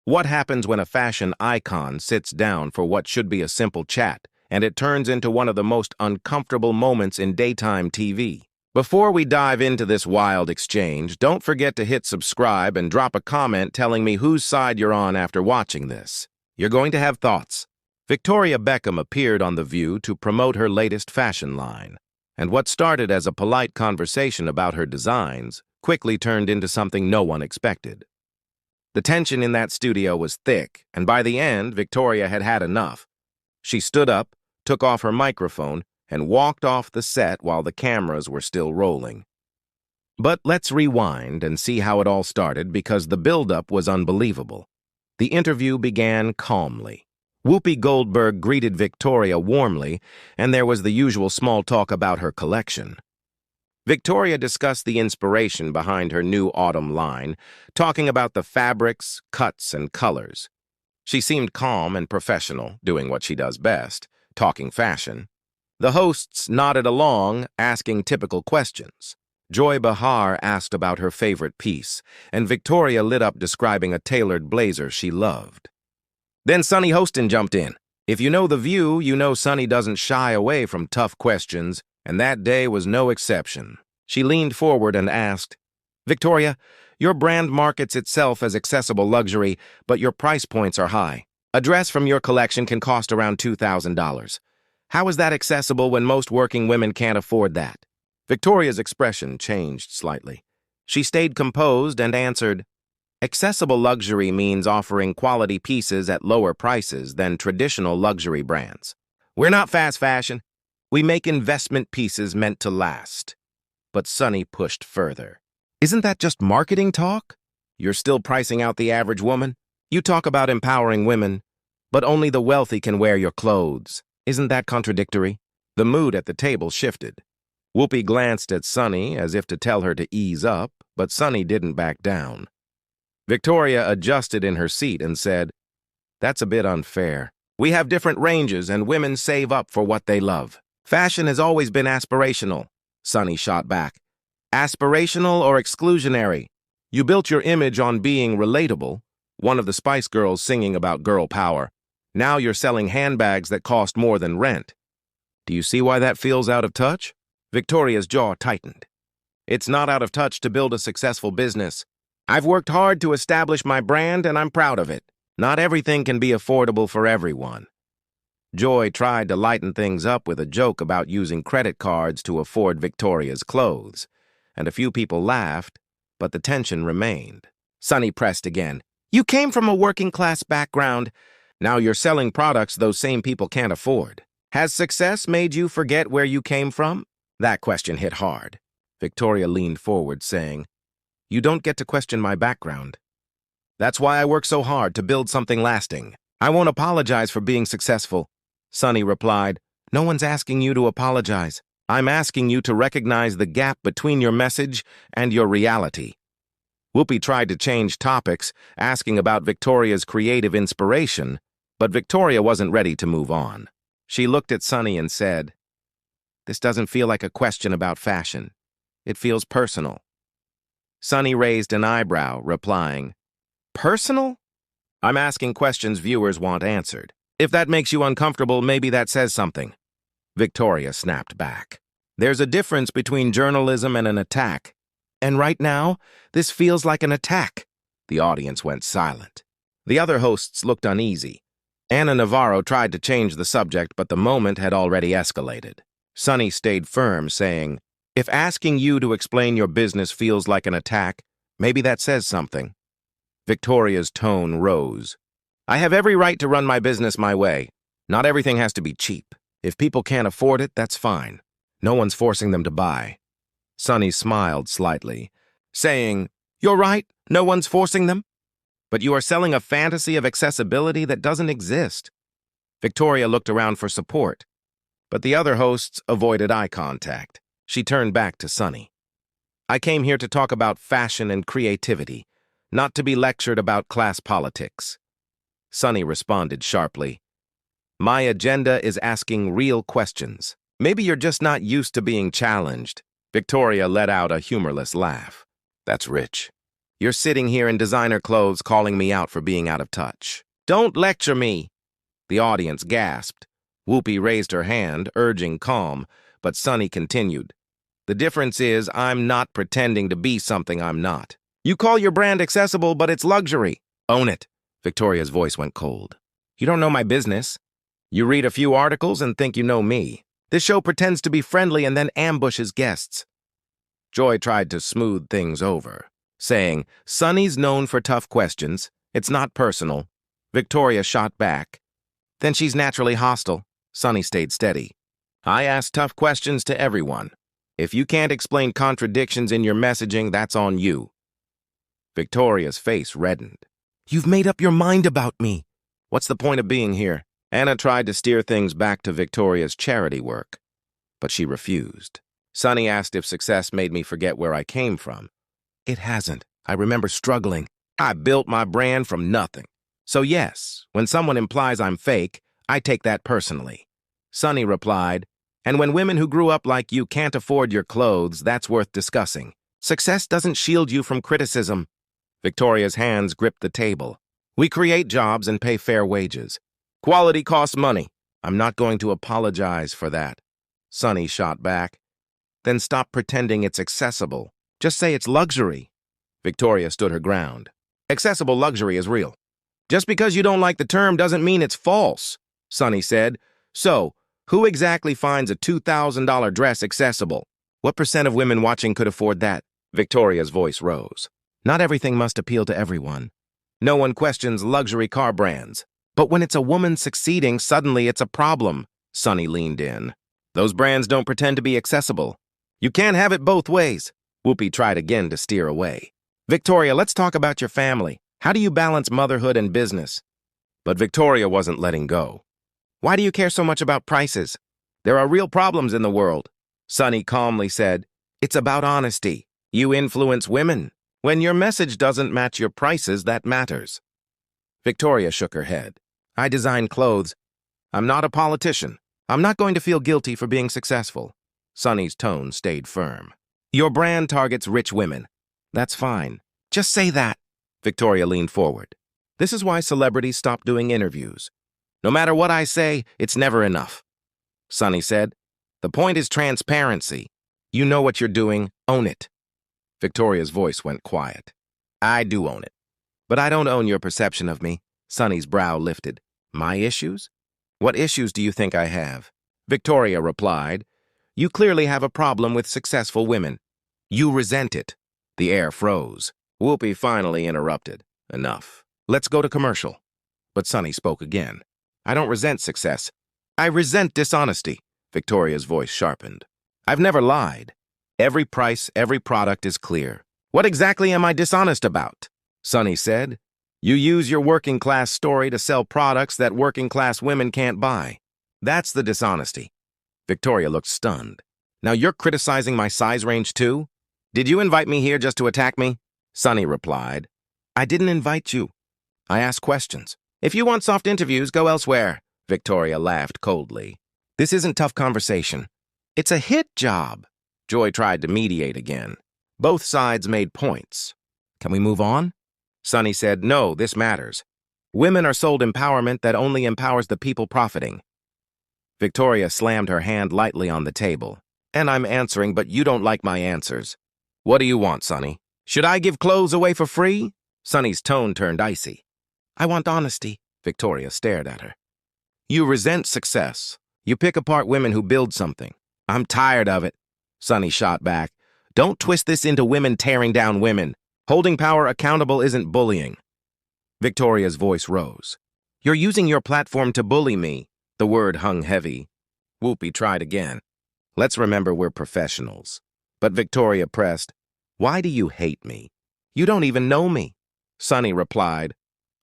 What happens when a fashion icon sits down for what should be a simple chat, and it turns into one of the most uncomfortable moments in daytime TV? Before we dive into this wild exchange, don't forget to hit subscribe and drop a comment telling me whose side you're on after watching this. You're going to have thoughts. Victoria Beckham appeared on The View to promote her latest fashion line, and what started as a polite conversation about her designs quickly turned into something no one expected. The tension in that studio was thick, and by the end, Victoria had had enough. She stood up, took off her microphone, and walked off the set while the cameras were still rolling. But let's rewind and see how it all started, because the build-up was unbelievable. The interview began calmly. Whoopi Goldberg greeted Victoria warmly, and there was the usual small talk about her collection. Victoria discussed the inspiration behind her new autumn line, talking about the fabrics, cuts, and colors. She seemed calm and professional, doing what she does best, talking fashion. The hosts nodded along, asking typical questions. Joy Behar asked about her favorite piece, and Victoria lit up describing a tailored blazer she loved. Then Sunny Hostin jumped in. If you know The View, you know Sunny doesn't shy away from tough questions, and that day was no exception. She leaned forward and asked, "Victoria, your brand markets itself as accessible luxury, but your price points are high. A dress from your collection can cost around $2,000. How is that accessible when most working women can't afford that?" Victoria's expression changed slightly. She stayed composed and answered, "Accessible luxury means offering quality pieces at lower prices than traditional luxury brands. We're not fast fashion. We make investment pieces meant to last." But Sunny pushed further. "Isn't that just marketing talk? You're still pricing out the average woman? You talk about empowering women, but only the wealthy can wear your clothes. Isn't that contradictory?" The mood at the table shifted. Whoopi glanced at Sunny as if to tell her to ease up, but Sunny didn't back down. Victoria adjusted in her seat and said, "That's a bit unfair. We have different ranges and women save up for what they love. Fashion has always been aspirational," Sunny shot back. "Aspirational or exclusionary? You built your image on being relatable, one of the Spice Girls singing about girl power. Now you're selling handbags that cost more than rent. Do you see why that feels out of touch?" Victoria's jaw tightened. "It's not out of touch to build a successful business. I've worked hard to establish my brand, and I'm proud of it. Not everything can be affordable for everyone." Joy tried to lighten things up with a joke about using credit cards to afford Victoria's clothes, and a few people laughed, but the tension remained. Sunny pressed again. "You came from a working-class background. Now you're selling products those same people can't afford. Has success made you forget where you came from?" That question hit hard. Victoria leaned forward, saying, "You don't get to question my background. That's why I work so hard to build something lasting. I won't apologize for being successful." Sunny replied, "No one's asking you to apologize. I'm asking you to recognize the gap between your message and your reality." Whoopi tried to change topics, asking about Victoria's creative inspiration, but Victoria wasn't ready to move on. She looked at Sunny and said, "This doesn't feel like a question about fashion. It feels personal." Sunny raised an eyebrow, replying, "Personal? I'm asking questions viewers want answered. If that makes you uncomfortable, maybe that says something." Victoria snapped back. "There's a difference between journalism and an attack. And right now, this feels like an attack." The audience went silent. The other hosts looked uneasy. Anna Navarro tried to change the subject, but the moment had already escalated. Sunny stayed firm, saying, "If asking you to explain your business feels like an attack, maybe that says something." Victoria's tone rose. "I have every right to run my business my way. Not everything has to be cheap. If people can't afford it, that's fine. No one's forcing them to buy." Sunny smiled slightly, saying, "You're right, no one's forcing them. But you are selling a fantasy of accessibility that doesn't exist." Victoria looked around for support, but the other hosts avoided eye contact. She turned back to Sunny. "I came here to talk about fashion and creativity, not to be lectured about class politics." Sunny responded sharply, "My agenda is asking real questions. Maybe you're just not used to being challenged." Victoria let out a humorless laugh. "That's rich. You're sitting here in designer clothes calling me out for being out of touch. Don't lecture me. The audience gasped. Whoopi raised her hand, urging calm, but Sunny continued. The difference is I'm not pretending to be something I'm not. You call your brand accessible, but it's luxury. Own it. Victoria's voice went cold. You don't know my business. You read a few articles and think you know me. This show pretends to be friendly and then ambushes guests. Joy tried to smooth things over, saying, Sunny's known for tough questions. It's not personal. Victoria shot back. Then she's naturally hostile. Sunny stayed steady. I ask tough questions to everyone. If you can't explain contradictions in your messaging, that's on you. Victoria's face reddened. You've made up your mind about me. What's the point of being here? Anna tried to steer things back to Victoria's charity work, but she refused. Sunny asked if success made me forget where I came from. It hasn't. I remember struggling. I built my brand from nothing. So yes, when someone implies I'm fake, I take that personally. Sunny replied, and when women who grew up like you can't afford your clothes, that's worth discussing. Success doesn't shield you from criticism. Victoria's hands gripped the table. We create jobs and pay fair wages. Quality costs money. I'm not going to apologize for that. Sunny shot back. Then stop pretending it's accessible. Just say it's luxury. Victoria stood her ground. Accessible luxury is real. Just because you don't like the term doesn't mean it's false, Sunny said. So, who exactly finds a $2,000 dress accessible? What percent of women watching could afford that? Victoria's voice rose. Not everything must appeal to everyone. No one questions luxury car brands. But when it's a woman succeeding, suddenly it's a problem. Sunny leaned in. Those brands don't pretend to be accessible. You can't have it both ways. Whoopi tried again to steer away. Victoria, let's talk about your family. How do you balance motherhood and business? But Victoria wasn't letting go. Why do you care so much about prices? There are real problems in the world. Sunny calmly said, it's about honesty. You influence women. When your message doesn't match your prices, that matters. Victoria shook her head. I design clothes. I'm not a politician. I'm not going to feel guilty for being successful. Sunny's tone stayed firm. Your brand targets rich women. That's fine. Just say that. Victoria leaned forward. This is why celebrities stop doing interviews. No matter what I say, it's never enough. Sunny said, the point is transparency. You know what you're doing, own it. Victoria's voice went quiet. I do own it. But I don't own your perception of me. Sunny's brow lifted. My issues? What issues do you think I have? Victoria replied, you clearly have a problem with successful women. You resent it. The air froze. Whoopi finally interrupted. Enough. Let's go to commercial. But Sunny spoke again. I don't resent success. I resent dishonesty. Victoria's voice sharpened. I've never lied. Every price, every product is clear. What exactly am I dishonest about? Sunny said, you use your working-class story to sell products that working-class women can't buy. That's the dishonesty. Victoria looked stunned. Now you're criticizing my size range too? Did you invite me here just to attack me? Sunny replied, I didn't invite you. I asked questions. If you want soft interviews, go elsewhere. Victoria laughed coldly. This isn't tough conversation. It's a hit job. Joy tried to mediate again. Both sides made points. Can we move on? Sunny said, no, this matters. Women are sold empowerment that only empowers the people profiting. Victoria slammed her hand lightly on the table. And I'm answering, but you don't like my answers. What do you want, Sunny? Should I give clothes away for free? Sunny's tone turned icy. I want honesty. Victoria stared at her. You resent success. You pick apart women who build something. I'm tired of it. Sunny shot back. Don't twist this into women tearing down women. Holding power accountable isn't bullying. Victoria's voice rose. You're using your platform to bully me. The word hung heavy. Whoopi tried again. Let's remember we're professionals. But Victoria pressed. Why do you hate me? You don't even know me. Sunny replied.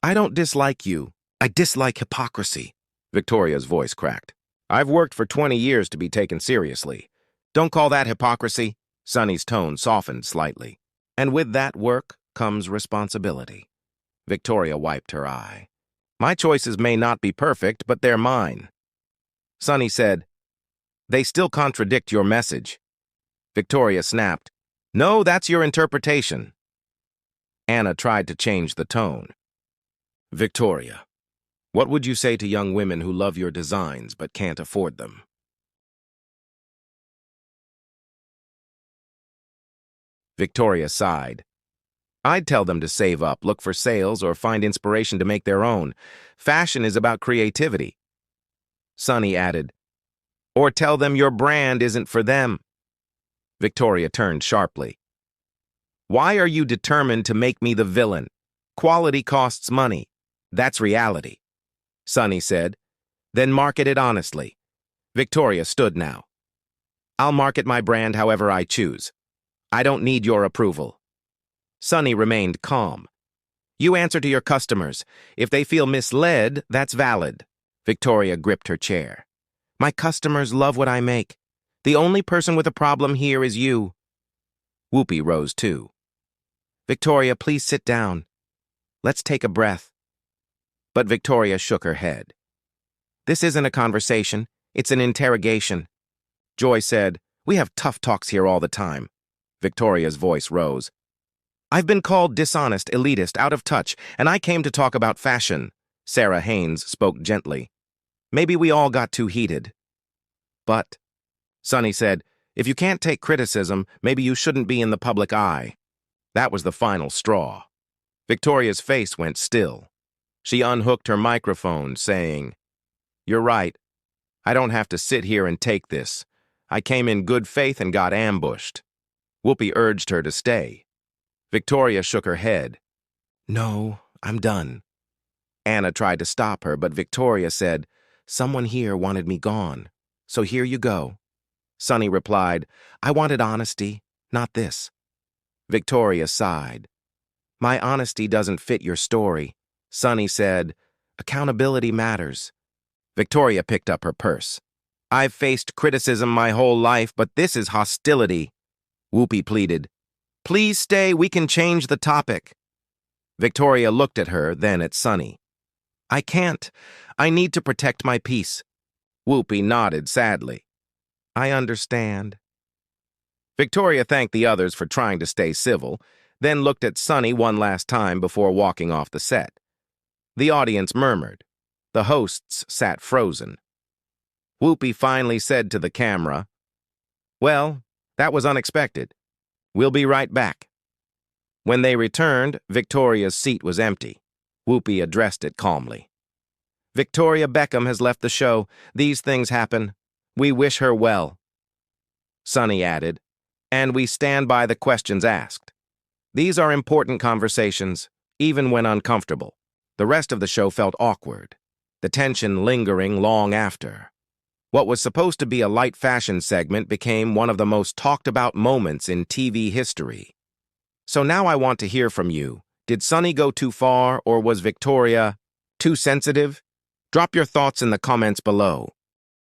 I don't dislike you. I dislike hypocrisy. Victoria's voice cracked. I've worked for 20 years to be taken seriously. Don't call that hypocrisy. Sunny's tone softened slightly. And with that work comes responsibility. Victoria wiped her eye. My choices may not be perfect, but they're mine. Sunny said, they still contradict your message. Victoria snapped, no, that's your interpretation. Anna tried to change the tone. Victoria, what would you say to young women who love your designs but can't afford them? Victoria sighed. I'd tell them to save up, look for sales, or find inspiration to make their own. Fashion is about creativity. Sunny added, or tell them your brand isn't for them. Victoria turned sharply. Why are you determined to make me the villain? Quality costs money. That's reality. Sunny said, then market it honestly. Victoria stood now. I'll market my brand however I choose. I don't need your approval. Sunny remained calm. You answer to your customers. If they feel misled, that's valid. Victoria gripped her chair. My customers love what I make. The only person with a problem here is you. Whoopi rose too. Victoria, please sit down. Let's take a breath. But Victoria shook her head. This isn't a conversation. It's an interrogation. Joy said, we have tough talks here all the time. Victoria's voice rose. I've been called dishonest, elitist, out of touch, and I came to talk about fashion. Sarah Haynes spoke gently. Maybe we all got too heated. But, Sunny said, if you can't take criticism, maybe you shouldn't be in the public eye. That was the final straw. Victoria's face went still. She unhooked her microphone, saying, You're right. I don't have to sit here and take this. I came in good faith and got ambushed. Whoopi urged her to stay. Victoria shook her head. No, I'm done. Anna tried to stop her, but Victoria said, Someone here wanted me gone, so here you go. Sunny replied, I wanted honesty, not this. Victoria sighed. My honesty doesn't fit your story. Sunny said, accountability matters. Victoria picked up her purse. I've faced criticism my whole life, but this is hostility. Whoopi pleaded. Please stay, we can change the topic. Victoria looked at her, then at Sunny. I can't. I need to protect my peace. Whoopi nodded sadly. I understand. Victoria thanked the others for trying to stay civil, then looked at Sunny one last time before walking off the set. The audience murmured. The hosts sat frozen. Whoopi finally said to the camera, Well, that was unexpected. We'll be right back. When they returned, Victoria's seat was empty. Whoopi addressed it calmly. Victoria Beckham has left the show. These things happen. We wish her well. Sunny added, and we stand by the questions asked. These are important conversations, even when uncomfortable. The rest of the show felt awkward, the tension lingering long after. What was supposed to be a light fashion segment became one of the most talked about moments in TV history. So now I want to hear from you. Did Sunny go too far, or was Victoria too sensitive? Drop your thoughts in the comments below.